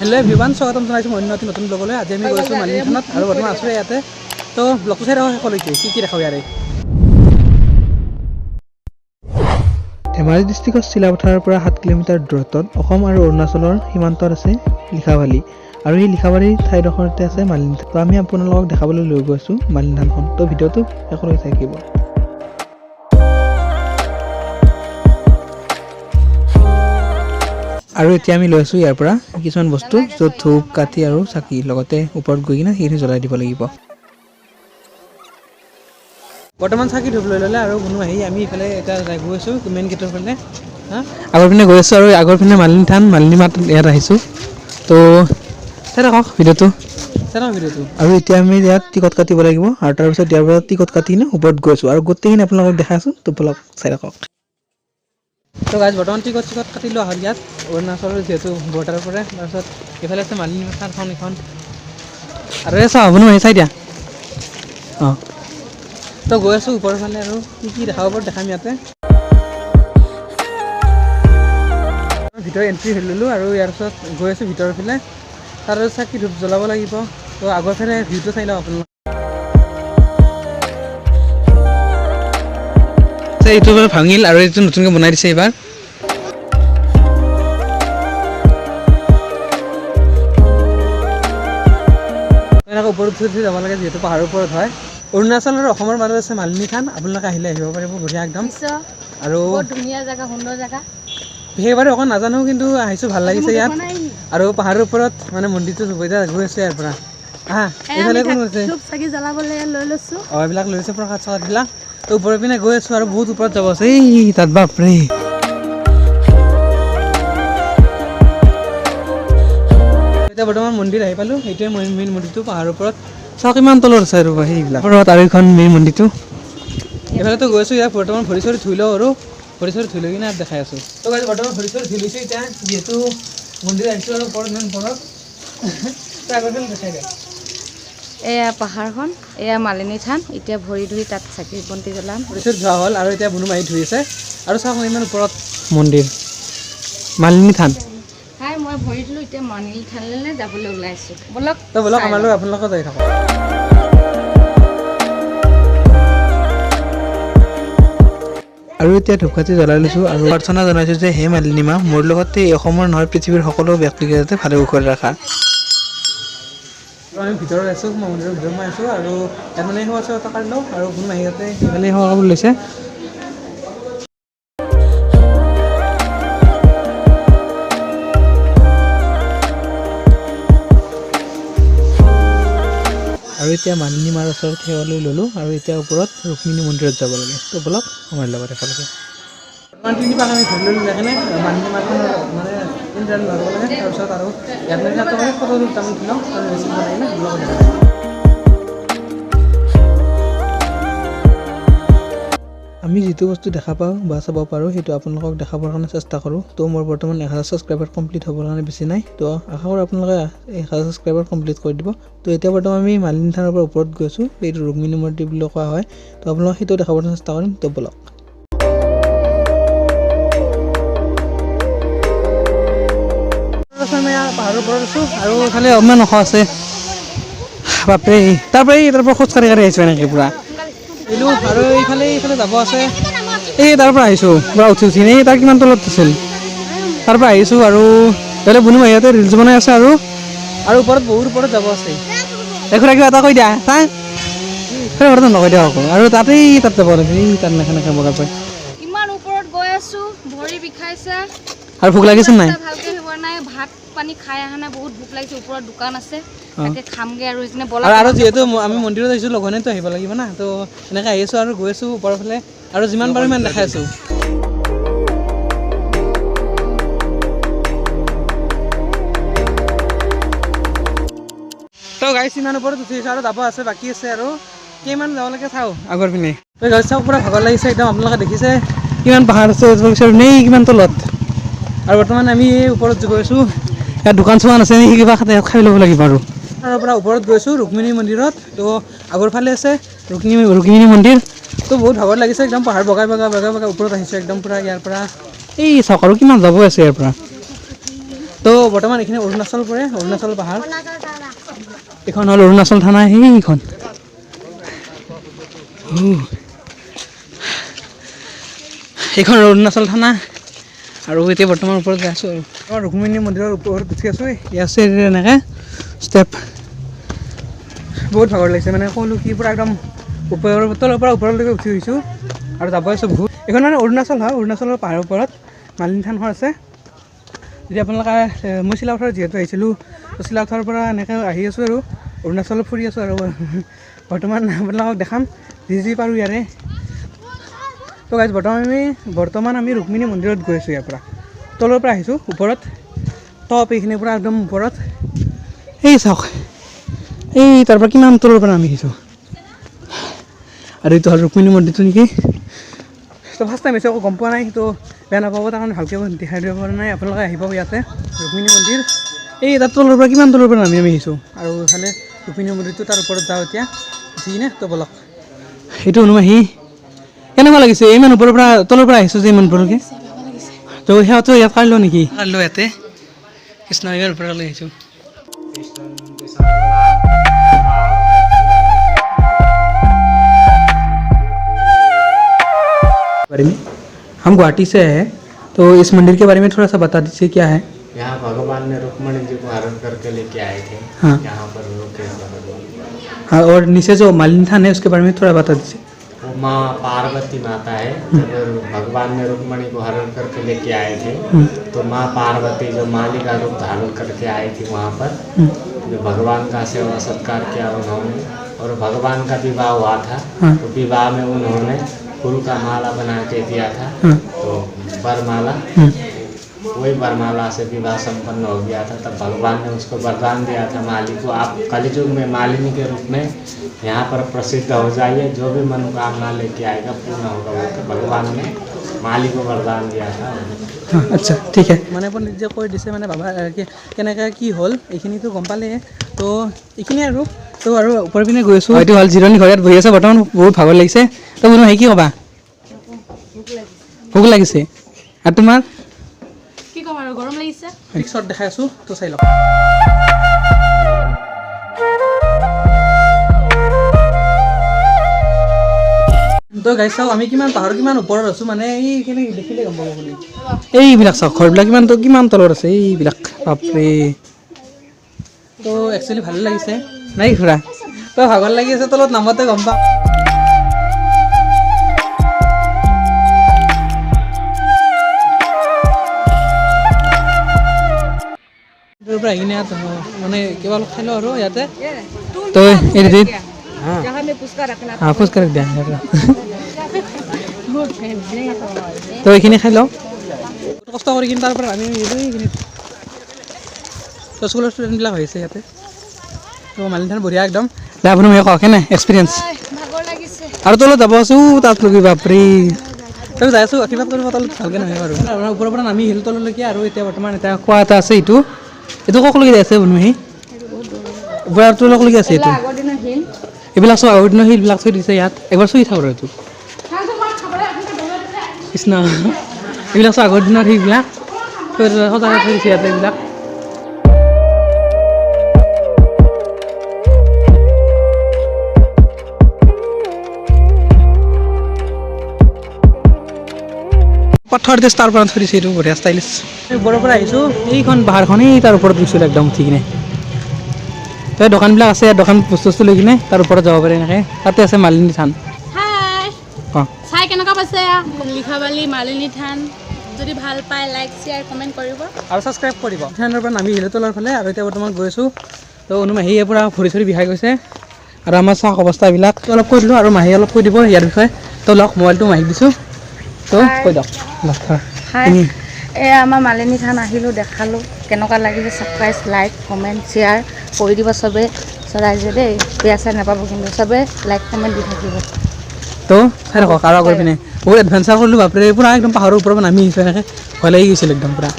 Hello everyone स्वागतम जनाइছো মই নতুন ব্লগলৈ আজি আমি গৈছো মালিনী থানত আৰু বৰ্তমান আছো ইয়াতে তো ব্লগটো চাই ৰাখক সকলোকে কি দেখাও ইয়াৰে ধেমাজি ডিস্ট্ৰিক্টৰ চিলাপথাৰৰ পৰা 7 কিলোমিটাৰ দূৰত্বত অসম আৰু অৰুণাচলৰ সীমান্তত আছে লিখাবালি আৰু এই লিখাবালিৰ ঠাইডোখৰতে আছে মালিনী থান তো আমি আপোনালোকক দেখাবলৈ লৈ গৈছো মালিনী থানখন তো ভিডিঅ'টো শেষলৈ চাই থাকিব আৰু এতিয়া আমি লৈছো ইয়াৰ পৰা কিছুমান বস্তু য'ত ধূপ কাঠি আৰু চাকি লগতে ওপৰত গৈ কিনা সেইখিনি জ্বলাই দিব লাগিব বৰ্তমান চাকি ধূপ লৈ ললে আৰু গুণ আহি আমি ইফালে এটা গৈ আছো মেইন গেটৰ ফালে আগৰ পিনে গৈ আছো আৰু আগৰ পিনে মালিনী থান মালিনী মাত ইয়াত আহিছো তো চাই ৰাখক ভিডিঅ'টো আৰু এতিয়া আমি ইয়াত টিকট কাটিব লাগিব আৰু তাৰপিছত ইয়াৰ পৰা টিকট কাটি কিনে ওপৰত গৈ আছো আৰু গোটেইখিনি আপোনালোকক দেখাই আছো তো ব্লগ চাই ৰাখক তো গাইজ বৰ্তমান টিকট কাটিলো আহল ইয়াত অৰুণাচলৰ যেহেতু বৰ্ডাৰৰ পৰা তাৰপিছত এইফালে আছে মালিনী থানখন এখন আৰু এই চাহ আপুনি চাই দিয়া অঁ তো গৈ আছোঁ ওপৰৰ ফালে আৰু কি দেখাব পাৰোঁ দেখাম ইয়াতে ভিতৰত এণ্ট্ৰি হৈ ল'লোঁ আৰু ইয়াৰ পিছত গৈ আছোঁ ভিতৰৰ ফালে তাৰ চাকি ধূপ জ্বলাব লাগিব তো আগৰ ফালে ভিউটো চাই লওক আপোনালোক এইটো ভাঙিল আৰু এইটো নতুনকৈ বনাই দিছে এইবাৰ এনেকৈ ওপৰত উঠি যাব লাগে যিহেতু পাহাৰৰ ওপৰত হয় অৰুণাচল আৰু অসমৰ মাজত আছে মালিনী থান আপোনালোকে আহিলে আহিব পাৰিব বঢ়িয়া একদম আৰু ধুনীয়া জেগা সুন্দৰ জেগা সেইবাৰে অকণ নাজানো কিন্তু আহিছোঁ ভাল লাগিছে ইয়াত আৰু পাহাৰৰ ওপৰত মানে মন্দিৰটো সুবিধা গৈ আছে ইয়াৰ পৰা এইফালে কোন আছে চাকি জ্বলাবলৈ লৈ লৈছোঁ অঁ এইবিলাক লৈছে প্ৰসাদ চসাদবিলাক তো ওপৰৰ পিনে গৈ আছোঁ আৰু বহুত ওপৰত যাব আছে এই তাত বাপৰে এতিয়া বৰ্তমান মন্দিৰ আহি পালোঁ সেইটোৱে মেইন মন্দিৰটো পাহাৰৰ ওপৰত চাওক ইমান তলত আছে আৰু সেইবিলাক আৰু এইখন মেইন মন্দিৰটো এইফালেতো গৈ আছোঁ ইয়াত বৰ্তমান ভৰি চৰি ধুই লওঁ আৰু ভৰি চৰি ধুই লৈ কিনে দেখাই আছোঁ তো বৰ্তমান ভৰি চৰি ধুই লৈছোঁ এতিয়া যিহেতু মন্দিৰ আহিছোঁ আৰু ওপৰত ইমান ওপৰত আগৰ ফালে দেখাই দিয়ে এয়া পাহাৰখন এয়া মালিনী থান এতিয়া ভৰি ধুই তাত চাকি বন্তি জ্বলাম ভৰি চৰি ধোৱা হ'ল আৰু এতিয়া বুনু মাৰি ধুই আছে আৰু চাওক ইমান ওপৰত মন্দিৰ মালিনী থান হাই মই ভৰি দিলোঁ এতিয়া মালিনী থানলৈ যাবলৈ ওলাইছোঁ বলক তো বলক আমাৰ লগত আপোনালোকে যাই থাকক আৰু এতিয়া ধূপকাঠি জ্বলাই লৈছোঁ আৰু প্ৰাৰ্থনা জনাইছোঁ যে হে মালিনী মা মোৰ লগতে অসমৰ নহয় পৃথিৱীৰ সকলো ব্যক্তিকে যাতে ভালে কুশলে ৰাখা আমি ভিতৰত আছোঁ মন্দিৰৰ ভিতৰত মই আছোঁ আৰু ইয়াত মানে সেৱা চেৱা এটা লওঁ আৰু কোনো মাহীহঁতে সেইফালে সেৱা কৰিব লৈছে আৰু এতিয়া মালিনী মাৰ ওচৰত সেৱা লৈ ল'লোঁ আৰু এতিয়া ওপৰত ৰুক্মিণী মন্দিৰত যাব লাগে তো বলক আমাৰ লগত একেলগে তিনিপাক আমি ধৰি ল'লোঁ সেইকাৰণে মালিনী মাৰখনৰ মানে ইণ্টাৰনেট ল'ব লাগে তাৰপিছত আৰু ইয়াত মানে ফটো দুটামান উঠি লওঁ আৰু ৰিচিভ বনাই কিনে লগত আমি যিটো বস্তু দেখা পাওঁ বা চাব পাৰোঁ সেইটো আপোনালোকক দেখাবৰ কাৰণে চেষ্টা কৰোঁ তো মোৰ বৰ্তমান 1000 ছাবস্ক্ৰাইবাৰ কমপ্লিট হ'বৰ কাৰণে বেছি নাই তো আশা কৰোঁ আপোনালোকে 1000 ছাবস্ক্ৰাইবাৰ কমপ্লিট কৰি দিব তো এতিয়া বৰ্তমান আমি মালিনী থানৰ পৰা ওপৰত গৈছোঁ এইটো ৰুক্মিণী মন্দিৰ বুলি কোৱা হয় তো আপোনালোকক সেইটো দেখাবৰ চেষ্টা কৰিম তো বলক পাহাৰৰ ওপৰত আছোঁ আৰু এইফালে অকণমান ওখ আছে বাপৰে তাৰ পৰা খোজকাঢ়ি আহিছোঁ এনেকৈ পূৰা এইটো আৰু এইফালে যাব আছে এই তাৰ পৰা আহিছোঁ পূৰা উঠি এই তাৰ কিমান তলত আছিল তাৰ পৰা আহিছোঁ আৰু এইফালে বুনু মাহীহঁতে ৰিলচ বনাই আছে আৰু ওপৰত বহুত ওপৰত যাব আছে দেখুৰা কিবা এটা কৈ দিয়া চাই ঘৰতে নকৈ দিয়া আকৌ আৰু তাত যাব লাগে এই তাত নেখানে বগাৰ পাই ইমান ওপৰত গৈ আছোঁ ভৰি বিষাইছে আৰু ভোক লাগিছে নাই ভালকে হোৱা নাই ভাত পানী খাই অহা নাই বহুত ভোক লাগিছে ওপৰত দোকান আছে তাকে খামগে আৰু এইখিনি বলা আৰু যিহেতু আমি মন্দিৰত আহিছোঁ লঘনেতো আহিব লাগিব না তো এনেকৈ আহি আছোঁ আৰু গৈ আছোঁ ওপৰৰ ফালে আৰু যিমান পাৰোঁ ইমান দেখাই আছোঁ তো গাইছ ইমান ওপৰত উঠিছোঁ আৰু যাব আছে বাকী আছে আৰু কিমান যাব লাগে চাওঁ আগৰ পিনে তো গাইছ চাওক পূৰা ভাগৰ লাগিছে একদম আপোনালোকে দেখিছে কিমান পাহাৰ আছে নেই কিমান তলত আৰু বৰ্তমান আমি এই ওপৰত গৈ আছোঁ ইয়াত দোকান চোকান আছে নেকি কিবা খাই ল'ব লাগিব আৰু তাৰ পৰা ওপৰত গৈছোঁ ৰুক্মিণী মন্দিৰত তো আগৰ ফালে আছে ৰুক্মিণী মন্দিৰ তো বহুত ভাগৰ লাগিছে একদম পাহাৰ বগাই ওপৰত আহিছোঁ একদম পূৰা ইয়াৰ পৰা এই চাওক আৰু কিমান যাব আছে ইয়াৰ পৰা তো বৰ্তমান এইখিনি অৰুণাচল পৰে, অৰুণাচল পাহাৰ। এইখন হ'ল অৰুণাচল থানা, সেইখন এইখন অৰুণাচল থানা। আৰু এতিয়া বৰ্তমান ওপৰত গৈ আছোঁ আৰু আমাৰ ৰুক্মিণী মন্দিৰৰ ওপৰত উঠি আছোঁ। ইয়াত আছে এনেকৈ ষ্টেপ, বহুত ভাগৰ লাগিছে মানে ক'লোঁ কি পূৰা একদম তলৰ পৰা ওপৰলৈকে উঠি গৈছোঁ আৰু যাব আছোঁ বহুত। এইখন মানে অৰুণাচল হয়, অৰুণাচলৰ পাহাৰৰ ওপৰত মালিনী থানখন আছে। যদি আপোনালোকে মই চিলাপথাৰত যিহেতু আহিছিলোঁ, তো চিলাপথাৰৰ পৰা এনেকৈ আহি আছোঁ আৰু অৰুণাচলত ফুৰি আছোঁ আৰু বৰ্তমান আপোনালোকক দেখাম যি পাৰোঁ ইয়াৰে। তো গাইজ বৰ্তমান আমি ৰুক্মিণী মন্দিৰত গৈ আছোঁ। ইয়াৰ পৰা তলৰ পৰা আহিছোঁ, ওপৰত টপ এইখিনিৰ পৰা একদম ওপৰত এই চাওক, এই তাৰ পৰা কিমান তলৰ পৰা নামি আহিছোঁ। আৰু এইটো হ'ল ৰুক্মিণী মন্দিৰটো নেকি। তো ফাৰ্ষ্ট টাইম হৈছে, আকৌ গম পোৱা নাই, তো বেয়া নাপাব, তাৰ কাৰণে ভালকৈ দেখাই দিব পৰা নাই। আপোনালোকে আহিব ইয়াতে ৰুক্মিণী মন্দিৰ। এই তাত তলৰ পৰা কিমান তলৰ পৰা নামি আহিছোঁ। আৰু ইফালে ৰুক্মিণী মন্দিৰটো তাৰ ওপৰত যাওঁ এতিয়া উঠি কিনে। তো বলক, সেইটো অনুমাহি কেনেকুৱা লাগিছে ইমান ওপৰৰ পৰা তলৰ পৰা আহিছোঁ যে ইমান ওপৰলৈকে। তো সিহঁতো ইয়াত কাঢ়িলোঁ নেকি, কাঢ়িলোঁ ইয়াতে কৃষ্ণ ইমান ওপৰলৈ আহিছোঁ। बारे में हम गुवाहाटी से हैं, तो इस मंदिर के बारे में थोड़ा सा बता दीजिए क्या है। यहाँ भगवान ने रुक्मणी जी को हरण करके लेके आए थे। हाँ। यहाँ पर रुके थे। हाँ, और नीचे जो मालिनी थान है उसके बारे में थोड़ा बता दीजिए। वो माँ पार्वती माता है। जब भगवान ने रुक्मणी को हरण करके लेके आए थे, तो माँ पार्वती जो माली का रूप धारण करके आई थी वहाँ पर, जो भगवान का सेवा सत्कार किया उन्होंने। और भगवान का विवाह हुआ था। हाँ। तो विवाह में उन्होंने फूल का माला बना के दिया था। हाँ। तो वरमाला, वही वरमाला से विवाह संपन्न हो गया था। तब भगवान ने उसको वरदान दिया था माली को, आप कलियुग में मालिनी के रूप में यहाँ पर प्रसिद्ध हो जाइए, जो भी मनोकामना लेके आएगा पूर्ण होगा। वो तो भगवान ने माली को वरदान दिया था। हाँ, अच्छा ठीक है। মানে আপুনি নিজে কৈ দিছে মানে বাবা কেনেকৈ কি হ'ল এইখিনিতো গম পালে। তো এইখিনি আৰু তো আৰু ওপৰ পিনে গৈ আছোঁ। এইটো হ'ল জিৰণি ঘৰ, ইয়াত বহি আছে বৰ্তমান, বহুত ভাগৰ লাগিছে। তো বোলো সেই কি ক'বা, ভোক লাগিছে। আৰু তোমাৰ কি ক'ম আৰু, গৰম লাগিছে। ৰিক্সত দেখাই আছোঁ, তো চাই লওক। তো গাইছ চাওক আমি কিমান পাহাৰৰ কিমান ওপৰত আছোঁ, মানে এইখিনি দেখিলে গম পাব বুলি। এইবিলাক চাওক ঘৰবিলাক কিমান তলত আছে এইবিলাক, বাপৰে। তো একচুৱেলি ভালে লাগিছে নাই খুৰা, তো ভাগৰ লাগি আছে তলত নামতে গম পাওঁ। পৰা আহি কিনে ইয়াত মানে কিবা অলপ খাই লওঁ আৰু ইয়াতে। তো এই ফুচকা ৰখ দিয়া তো এইখিনি খাই লওঁ, কষ্ট কৰি কিনে তাৰ পৰা আমি এইখিনি। তো স্কুলৰ ষ্টুডেণ্টবিলাক আহিছে ইয়াতে। তো মালিনী থান বঢ়িয়া একদম। দে আপুনি মোক কওক কেনে এক্সপিৰিয়েঞ্চ। ভাগৰ লাগিছে। আৰু তলত যাব আছোঁ, তাত লগি বাপৰি তই যাই আছোঁ আশীৰ্বাদ কৰিব, তলত ভালকৈ নহয় বাৰু। ওপৰৰ পৰা নামি আহিলোঁ তললৈকে। আৰু এতিয়া বৰ্তমান এটা খোৱা এটা আছে, এইটো ককলৈকে আছে বনুহি ওপৰৰ তললৈকে আছে। এইটো এইবিলাক চব আগৰ দিনৰ সেইবিলাক থৈ দিছে ইয়াত, একবাৰ চুই থাকোঁ। এইটো কৃষ্ণ, এইবিলাক চব আগৰ দিনৰ সেইবিলাক সজাই থৈ দিছে ইয়াতে এইবিলাক। পথৰ টেষ্ট তাৰ পৰা থৈ দিছে, এইটো বঢ়িয়া ষ্টাইলিছ। ওপৰৰ পৰা আহিছোঁ, এইখন পাহাৰখন এই তাৰ ওপৰত গৈছিলোঁ একদম উঠি কিনে। তো দোকানবিলাক আছে, দোকান বস্তু লৈ কিনে তাৰ ওপৰত যাব পাৰে এনেকৈ। তাতে আছে মালিনী থান। চাই কেনেকুৱা পাইছে লিখাবালি মালিনী থান। যদি ভাল পায় লাইক শ্বেয়াৰ কমেণ্ট কৰিব আৰু ছাবস্ক্ৰাইব কৰিব। থানৰ পৰা নামি আহিলোঁ তলৰ ফালে, আৰু এতিয়া বৰ্তমান গৈ আছোঁ। তো অনুমাহীয়ে পূৰা ভৰি চৰি বিষাই গৈছে, আৰু আমাৰ চাওক অৱস্থাবিলাক অলপ কৈ দিলোঁ, আৰু মাহী অলপ কৈ দিব ইয়াৰ বিষয়ে। তো লওক মোবাইলটো মাহীক দিছোঁ, তো কৈ দিয়ক। আমাৰ মালিনী থান আহিলোঁ, দেখালোঁ কেনেকুৱা লাগিছে। ছাবস্ক্ৰাইব লাইক কমেণ্ট শ্বেয়াৰ কৰি দিব চবেই, ৰাইজে দেই। বেয়া চাই নাপাব কিন্তু, চবেই লাইক কমেণ্ট দি থাকিব। তো চাই থাকক। আৰু আগৰ পিনে বহুত এডভেঞ্চাৰ কৰিলোঁ বাপৰে, পূৰা একদম পাহাৰৰ ওপৰৰ পৰা নামি আহিছোঁ এনেকৈ, ভয় লাগি গৈছিল একদম পূৰা।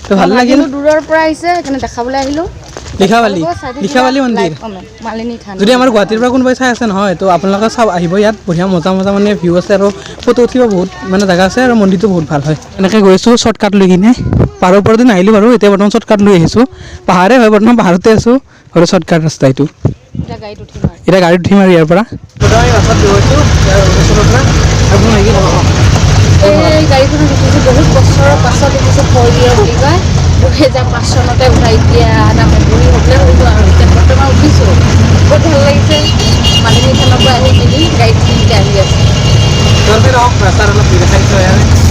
তো ভাল লাগিল। দূৰৰ পৰা আহিছে সেইকাৰণে দেখাবলৈ আহিলোঁ। লিখাবালি মন্দিৰ মালিনী থান। যদি আমাৰ গুৱাহাটীৰ পৰা কোনোবাই চাই আছে নহয়, তো আপোনালোকে চাব আহিব ইয়াত। বঢ়িয়া মজা মানে ভিউ আছে, আৰু ফটো উঠিব বহুত মানে জেগা আছে, আৰু মন্দিৰটো বহুত ভাল হয়। এনেকৈ গৈছোঁ শ্বৰ্টকাট লৈ কিনে। পাহাৰৰ ওপৰতে নাহিলোঁ বাৰু এতিয়া বৰ্তমান শ্বৰ্টকাট লৈ আহিছোঁ পাহাৰে হয় বৰ্তমান পাহাৰতে আছোঁ আৰু শ্বৰ্টকাট ৰাস্তা এইটো এতিয়া গাড়ীত উঠিম আৰু এতিয়া গাড়ীত উঠিম আৰু ইয়াৰ পৰা বৰ্তমান বাছত গৈছোঁ ওচৰৰ পৰা আৰু এই গাড়ীখনত উঠিছোঁ বহুত বছৰৰ পাছত উঠিছোঁ 4 year বুলি কয় 2005 চনতে উঠা এতিয়া তাৰমানে বুঢ়ী হ'বলৈ হ'লোঁ আৰু এতিয়া বৰ্তমান উঠিছোঁ বহুত ভাল লাগিছে মালিনী থানৰ পৰা আহি মেলি গাড়ীত এতিয়া আহি আছে ৰাস্তাত অলপ দেখাইছোঁ